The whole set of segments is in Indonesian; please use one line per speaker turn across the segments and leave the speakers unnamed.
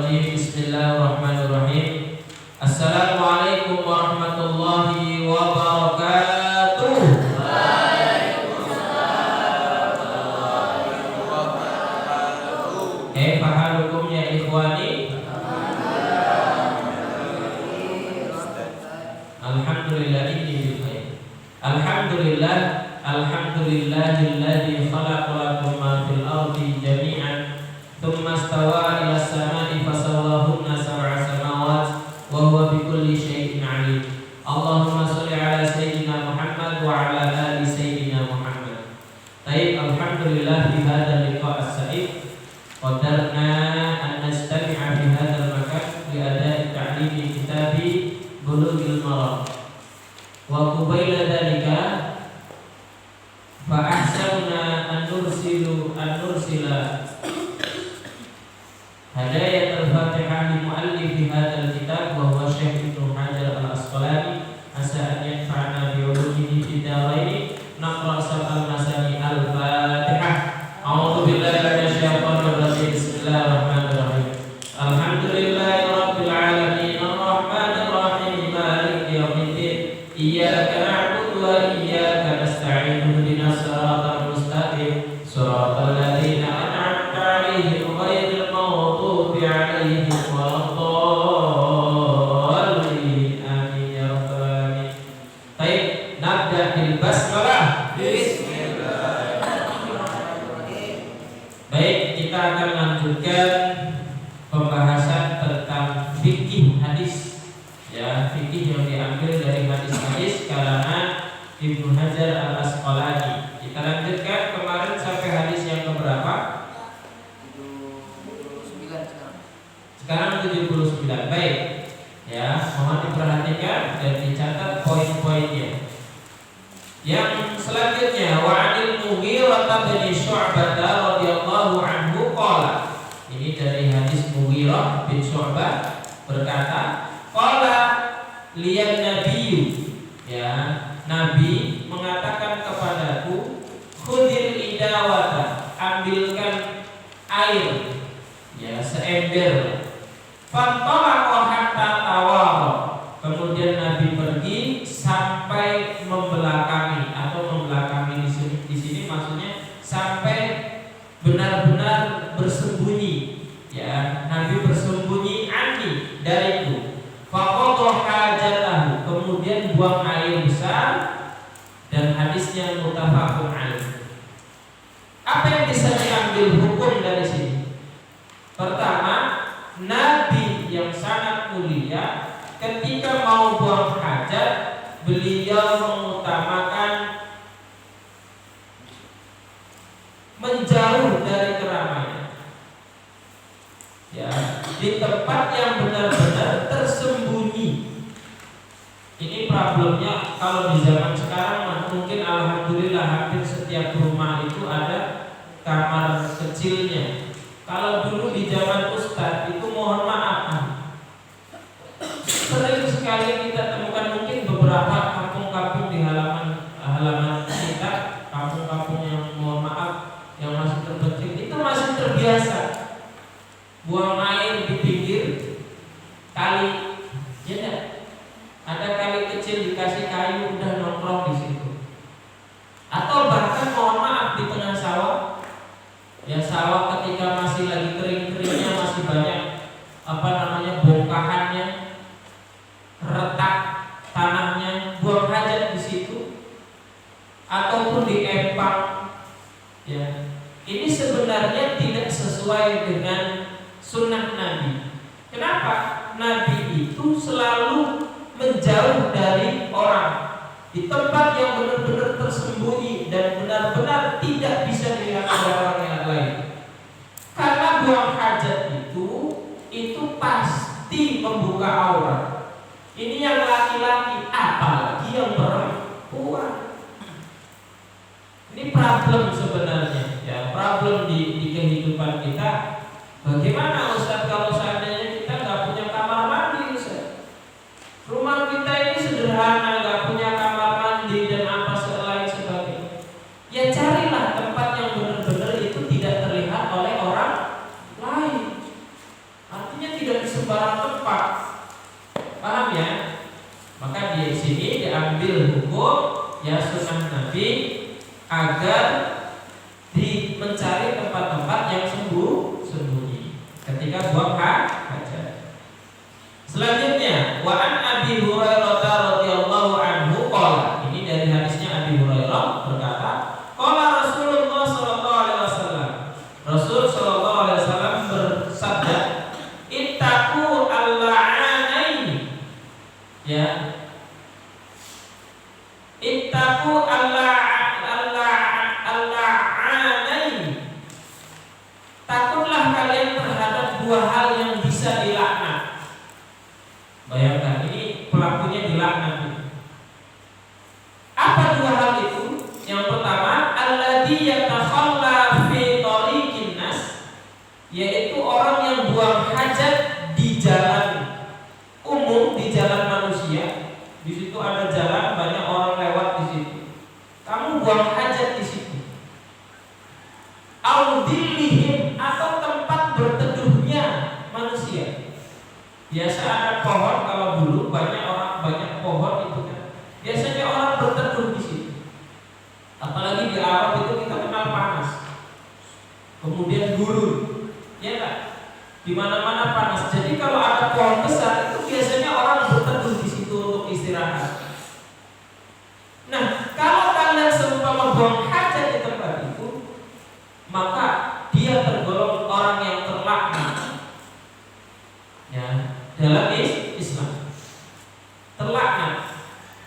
Bismillahirrahmanirrahim. Bismillahirrahmanirrahim. Assalamualaikum warahmatullahi wabarakatuh. Kaifa halukum ya ikhwani? Alhamdulillah inni bil khair. Alhamdulillahilladzi khalaqa lakum ma fil ardi jami'an thumma istawa ila as-sama'i fasawwahunna sab'a samawat wa huwa bikulli syai'in 'alim. Allahumma shalli ala sayyidina Muhammad wa ala ali sayyidina Muhammad. Baik, alhamdulillah fi hadzal liqa' as-sa'id qadarna an nastami'a fi hadzal makan li ada'i ta'limi kitabi Bulughul Maram. Wa qabaila dzalika fa ahsanna an nursila hadayat al-Fatihah li muallif hadzal kitab wa huwa Syekh Ibnu Hajar al-Asqalani asa an yanfa'ana bi ulumihi fid dharain. Naqra sab'al masani al-Fatihah. A'udzu billahi minasy syaithanir rajim. Bismillahirrahmanirrahim. Alhamdulillahirabbil alamin arrahmanir rahim maliki yaumiddin. Iyyaka na'budu wa iyyaka nasta'in. Ihdinas siratal mustaqim. Shiratal ladzina an'amta 'alaihim ghairil maghdubi 'alaihim waladdallin. Amin ya rabbal alamin. Baik, nabda bil basmalah. Baik, kita akan lanjutkan pembahasan tentang fikih hadis. Ya, fikih yang diambil dari hadis-hadis karangan Ibnu Hajar al-Asqalani. Kita lanjutkan kemarin sampai hadis yang keberapa?
79 sekarang.
Sekarang 79. Baik. Ya, mohon diperhatikan dan dicatat poin-poinnya. Yang selanjutnya wa 'anil Mughirah bin Syu'bah radhiyallahu anhu qala. Ini dari hadis Mughirah bin Syu'bah berkata, qala liyan nabiyyu, ya, Nabi mengatakan kepadaku, khudil idawata, ambilkan air, ya, seember. Fantalaqa hatta tawara. Kemudian Nabi pergi sampai membelakangi, atau membelakangi di sini maksudnya sampai benar-benar bersembunyi, ya, Nabi bersembunyi anni dariku. Faqadha hajatahu, kemudian buang air besar, dan hadisnya muttafaqun alaih. Apa yang bisa diambil hukum dari sini? Pertama, Nabi yang sangat mulia ketika mau buang hajat, beliau mengutamakan menjauh dari keramaian, ya, di tempat yang benar-benar tersembunyi. Ini problemnya kalau di zaman sekarang mungkin alhamdulillah hampir setiap rumah itu ada kamar kecilnya. Kalau dulu di zaman Ustadz itu mohon maaf, sering sekali kita temukan mungkin beberapa kampung-kampung di halaman kita, kampung-kampung yang mohon maaf yang masih terpencil itu masih terbiasa buang air di pinggir kali, ya enggak? Ada kali kecil dikasih kayu udah nongkrong di situ. Atau bahkan mohon maaf di tengah sawah, ya, sawah ketika masih lagi kering-keringnya, masih banyak bongkahannya, retak tanahnya, buang hajat di situ, ataupun di empang, ya. Ini sebenarnya tidak sesuai dengan sunnah Nabi. Kenapa? Nabi itu selalu menjauh dari orang, di tempat yang benar-benar tersembunyi dan benar-benar tidak bisa dilihat oleh orang yang lain. Karena buang hajat itu pasti membuka aurat. Ini yang laki-laki, apalagi yang perempuan. Ini problem sebenarnya, ya, problem di kehidupan kita. Bagaimana Ustaz kalau seandainya kita nggak punya kamar mandi, Ustaz? Rumah kita ini sederhana, nggak punya kamar mandi dan apa selain sebagainya. Ya carilah tempat yang benar-benar itu tidak terlihat oleh orang lain. Artinya artinya tidak di sembarang tempat. Paham ya? Maka di sini diambil hukum ya sunnah Nabi agar mencari tempat-tempat yang sembunyi ketika buang hajat. Selanjutnya, wa an Abi Hurairah radhiyallahu anhu qala. Ini dari hadisnya Abi Hurairah berkata, qala Rasulullah sallallahu alaihi wasallam. Rasul sallallahu alaihi wasallam bersabda, ittaqu al-la'anaini. Ya. Ittaqu al-la'anaini. Takutlah kalian terhadap dua hal yang bisa dilaknat. Bayangkan ini pelakunya dilaknat. Apa dua hal itu? Yang pertama, alladzi yatakhalla fi tariqin nas, yaitu orang yang buang hajat di jalan umum, di jalan manusia. Di situ ada jalan, banyak orang lewat di situ. Kamu buang hajat di situ. Audillihim, atau tempat berteduhnya manusia. Biasa ada pohon, kalau dulu banyak pohon itu kan. Biasanya orang berteduh di situ. Apalagi di Arab itu kita kenal panas. Kemudian gurun. Ya enggak? Di mana-mana panas. Jadi kalau ada pohon besar itu biasanya orang berteduh di situ untuk istirahat. Nah, kalau kalian seumpama buang hajat di tempat itu, maka dia tergolong orang yang terlaknat. Ya, dalam Islam terlaknat.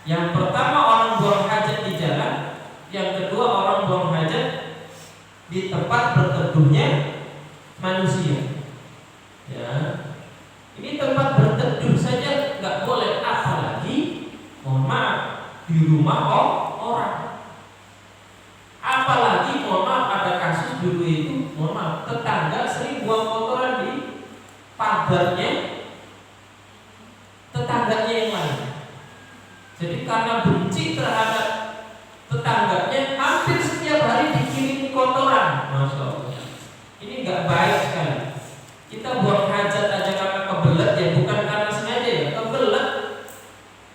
Yang pertama orang buang hajat di jalan, yang kedua orang buang hajat di tempat berteduhnya manusia. Ya, ini tempat berteduh saja nggak boleh, apalagi mohon maaf di rumah orang. Apalagi mohon maaf ada kasus dulu itu, mohon maaf, tetangga sering buang kotoran di pagarnya tetangganya yang lain. Jadi karena benci terhadap tetangganya, hampir setiap hari dikirim kotoran. Masya Allah. Ini nggak baik sekali. Kita buang hajat aja karena kebelet, ya bukan karena sengaja ya, kebelet.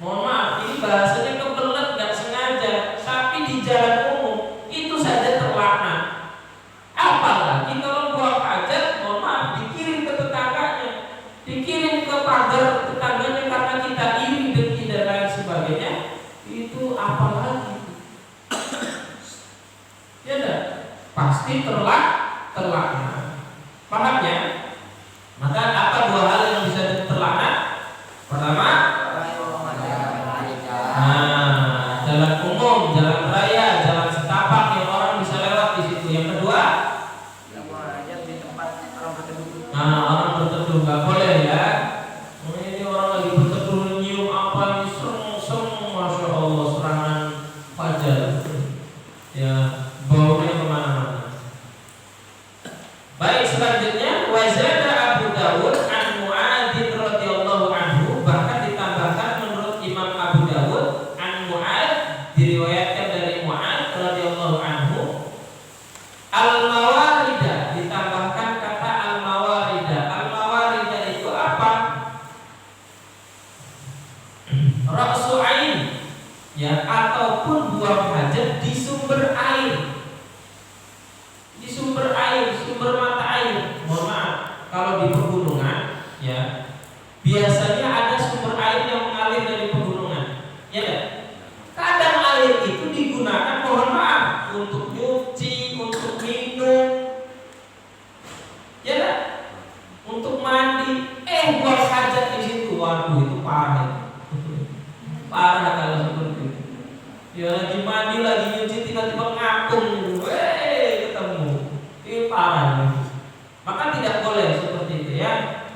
Mohon maaf, ini bahasanya kebelet, nggak sengaja. Tapi di jalan umum itu saja terlaknat. Apalagi kalau buang hajat, mohon maaf, dikirim ke tetangganya, dikirim ke pagar tetangganya karena kita iri, dengki dan lain sebagainya. Itu apalagi? Ya enggak? Pasti terlaknat. Paham ya? Maka apa dua hal yang bisa terlaknat? Pertama, jalan umum, jalan raya, jalan setapak yang orang bisa lewat di situ. Yang kedua, di tempat orang berteduh. Orang berteduh nggak boleh ya. Ini orang lagi berteduh nyium apa nih, serem, masya Allah, serangan fajar. Ya, baunya kemana-mana. Baik, selanjutnya wazada Abu Dawud an Mu'adz radhiyallahu anhu, bahkan ditambahkan menurut Imam Abu Dawud an Mu'adz, diriwayatkan dari Mu'adz radhiyallahu anhu, al-mawarida, ditambahkan kata al-mawarida. Al-mawarida itu apa? Ra'su ain, ya, ataupun buang hajat di sumber air. Di sumber air, sumber mata air. Mohon maaf, kalau di pegunungan ya, biasanya ada sumber air yang mengalir dari pegunungan. Ya kan? Kadang air itu digunakan, mohon maaf, untuk nyuci, untuk minum. Ya kan? Untuk mandi. Buang hajat di situ. Waduh, itu parah. Parah kalau seperti itu. Ya lagi mandi, lagi nyuci, tiba-tiba ngapung, ketemu. Ini parah. Maka tidak boleh seperti itu ya.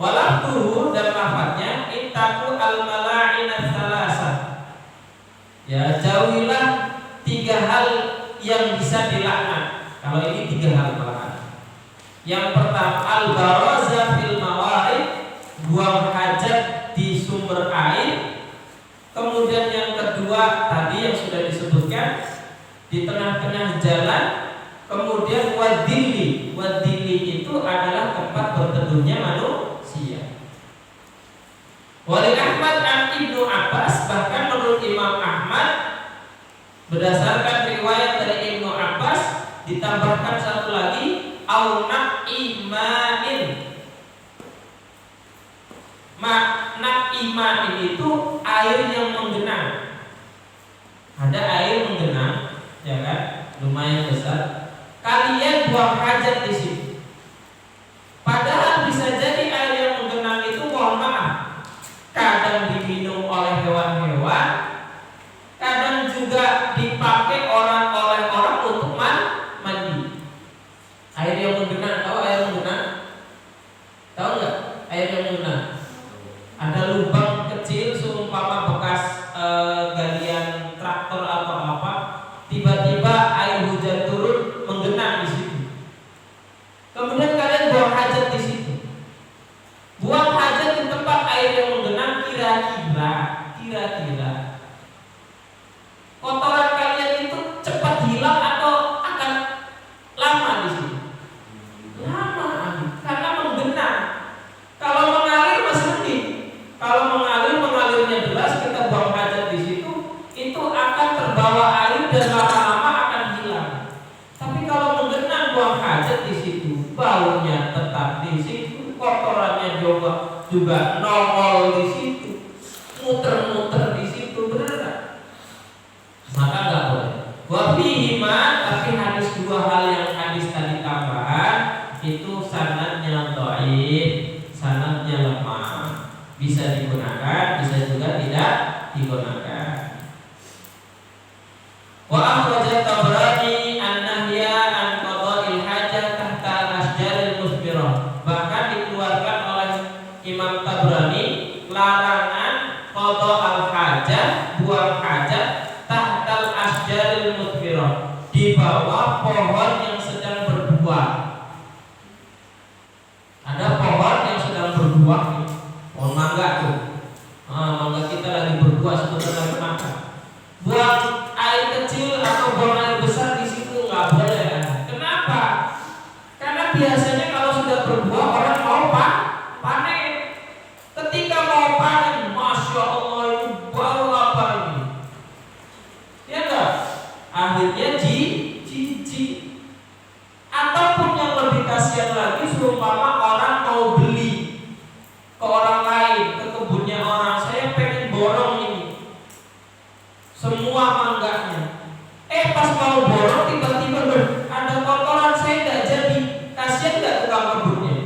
Walaftuhu, dan lafadznya ittaqu al-mala'ina tsalasah. Ya, jauhilah tiga hal yang bisa dilaknat. Kalau ini tiga hal malahan. Yang pertama, al-baraza fil mawarid, buang hajat di sumber air. Kemudian yang kedua tadi yang sudah disebutkan, di tengah-tengah jalan. Kemudian wadili itu adalah tempat berteduhnya aunak imain. Makna imain itu air yang menggenang. Ada air menggenang, ya kan? Lumayan besar. Kalian buang hajat di situ. Padahal bisa jadi air yang menggenang itu, mohon maaf, kadang diminum oleh hewan-hewan, kadang juga dipakai oleh orang untuk mandi. Air yang menggenang, tahu air menggenang? Tahu nggak air yang menggenang? Ada lubang kecil seumpama bekas galian traktor atau apa, tiba-tiba air hujan turun menggenang di situ. Kemudian kalian buang hajat di situ. Buang hajat di tempat air yang menggenang, kira-kira kotoran kalian itu cepat hilang atau akan lama di situ? Lama, karena menggenang. Kalau mengalir masih mending. Kalau mengalirnya deras, kita buang hajat di situ, itu akan terbawa air dan lama-lama akan hilang. Tapi kalau menggenang, buang hajat di situ, baunya tetap di situ, kotorannya juga nongol di situ, muter-muter di situ, benar nggak? Maka nggak boleh. Wafihima, tapi hadis dua hal yang hadis tadi tambahan itu sanadnya dhaif, sanadnya lemah. Bisa digunakan, bisa juga tidak digunakan. Wa akhrajat Tabrani an-nahya an qada'il hajah tahta al-asjaril musbirah. Bahkan dikeluarkan oleh Imam Tabrani larangan qada' al-hajah, buang hajat tahta al-asjaril musbirah, di bawah pohon yang sedang berbuah. Ada pohon yang sedang berbuah, pohon mangga tuh. Mangga kita lagi berbuah, sebentar lagi makan. Buang air kecil atau buang air besar di situ nggak boleh. Kenapa? Karena biasanya kalau sudah berbuah orang mau panen. Ketika mau panen, masya Allah, ini bau apa ini? Ya enggak? Akhirnya jijik. Ataupun yang lebih kasihan lagi, seumpama orang mau beli ke orang lain, ke kebunnya orang, saya pengen borong ini semua mangganya. Pas mau borong tiba-tiba ada kotoran, saya nggak jadi. Kasihan nggak tukang kebunnya?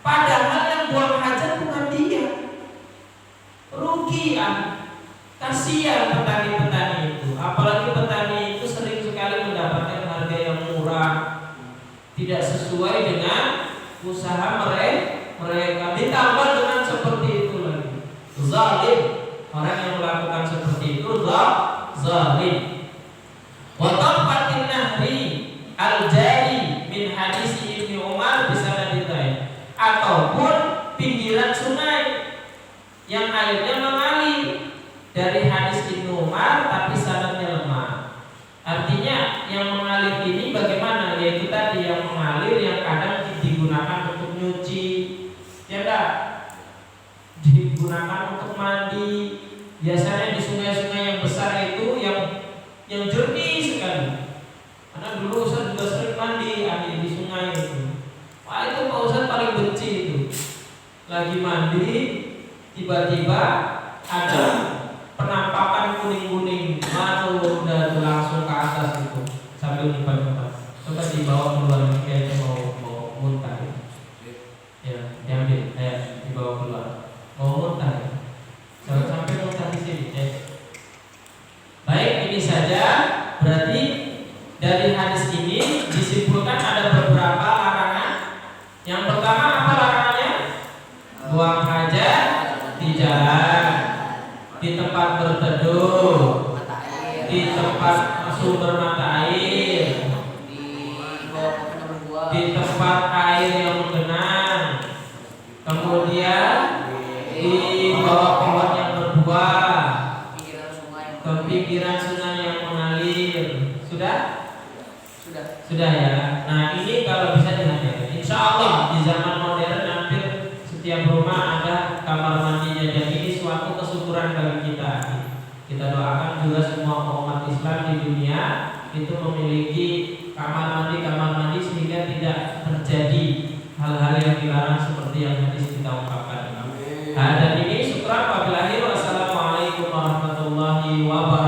Padahal yang buang hajat bukan dia. Rugi, kasihan petani-petani itu. Apalagi petani itu sering sekali mendapatkan harga yang murah, tidak sesuai dengan usaha mereka. Ditambah dengan seperti itu lagi, zalim. Orang yang melakukan seperti itu zalim. Wa tafatin nahri al-jari min hadis Ibnu Umar bisanadin dhaif, ataupun pinggiran sungai yang airnya mengalir dari hadis Ibnu Umar tapi sanadnya lemah. Artinya yang mengalir ini bagaimana? Yaitu tadi yang mengalir yang kadang digunakan untuk nyuci, ya enggak? Digunakan untuk mandi. Biasanya di sungai-sungai yang besar itu yang jernih sekali. Karena dulu Ustaz juga sering mandi di sungai itu. Wah, itu Pak Ustaz paling benci itu. Lagi mandi, tiba-tiba ada penampakan kuning-kuning, udah langsung ke atas itu sambil nyimpan-nyimpan. Coba dibawa keluar, kayaknya mau muntah. Ya, diambil, dibawa keluar. Mau muntah ya? Jangan sampai muntah di sini. Baik, ini saja. Berarti dari hadis ini disimpulkan ada beberapa larangan. Yang pertama apa larangannya? Buang hajat di jalan, di tempat berteduh, di tempat sumber mata air, di tempat air yang menggenang, kemudian di bawah pohon yang berbuah, ke pinggiran sungai yang mengalir. Sudah ya. Nah, ini kalau bisa dihati-hati. Insya Allah di zaman modern hampir setiap rumah ada kamar mandinya, dan ini suatu kesyukuran bagi kita. Kita doakan juga semua umat Islam di dunia itu memiliki kamar mandi sehingga tidak terjadi hal-hal yang dilarang seperti yang hadis kita ungkapkan. Dan ini syukran wabillahi wassalamualaikum warahmatullahi wabarakatuh.